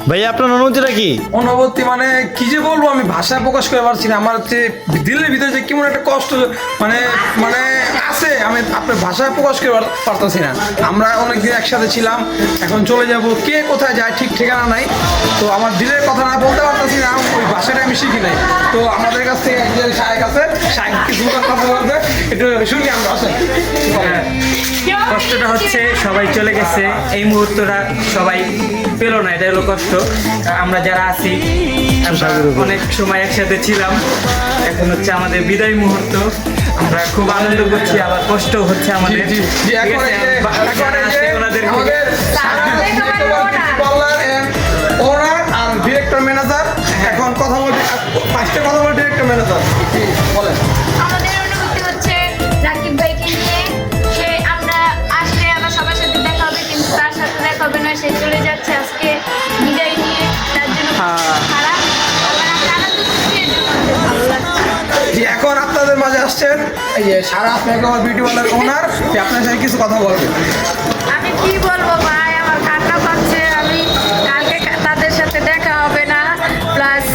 ভাইয়া আপনার অনুভূতিটা কি? অনুভূতি মানে কি যে বলবো, আমি ভাষায় প্রকাশ করতে পারছি না। আমার হচ্ছে দিলের ভিতরে যে কেমন একটা কষ্ট মানে মানে আছে, আমি আপনার ভাষায় প্রকাশ করতে পারতেছি না। আমরা অনেকদিন একসাথে ছিলাম, এখন চলে যাব, কে কোথায় যায় ঠিক ঠিকানা নাই। তো আমার দিলের কথা না বলতে পারতেছি না, ওই ভাষাটা আমি শিখি নাই। তো আমাদের কাছ থেকে একজন শায়েক আছে, শায়েক কিছু কথা বলবে, একটু শুনি আমরা। আসেন। কষ্টটা হচ্ছে সবাই চলে গেছে, এই মুহূর্তটা সবাই পেলো না, এটা হলো কষ্ট। আমরা যারা আছি আমরা অনেক সময় একসাথে ছিলাম, এখন হচ্ছে আমাদের বিদায় মুহূর্ত। আমরা খুব আনন্দ করছি, আবার কষ্ট হচ্ছে আমাদের। জি, ঠিক এখন আছে, এই যে- এখন এই যে ওনাদেরকে আমাদের ওনার আর ডিরেক্টর ম্যানেজার এখন কথা বলবে, পাঁচটা কথা বলবে ডিরেক্টর ম্যানেজার। বলেন। আমাদের অনুভূতি হচ্ছে রাকিব ভাইকে নিয়ে, সে আমরা আসলে আবার সবার সাথে দেখা হবে, কিন্তু তার সাথে দেখা হবে না, সে চলে যাচ্ছে আজকে বিদায় নিয়ে, তার জন্য খুব খারাপ। আবার আমরা আনন্দ করছি, এর জন্য আমাদের ভালো লাগছে। জি, এখন আপনাদের মাঝে আসছেন এই যে সারা আপনাকে আমার বিউটি পার্লার ওনার, যে আপনার সাথে কিছু কথা বলবে। আমি কি বলবো ভাই, আমার কান্না পাচ্ছে। আমি কালকে তাদের সাথে দেখা হবে না, প্লাস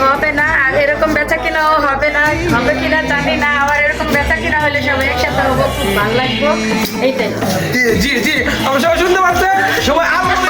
হবে না, আর এরকম বেচা কিনাও হবে না, হবে কিনা জানি না। আবার এরকম বেচা কিনা হলে সবাই একসাথে হবো, খুব ভালো লাগবো, এইটাই। জি জি জি, আমরা সবাই শুনতে পাচ্ছেন, সবাই আনন্দ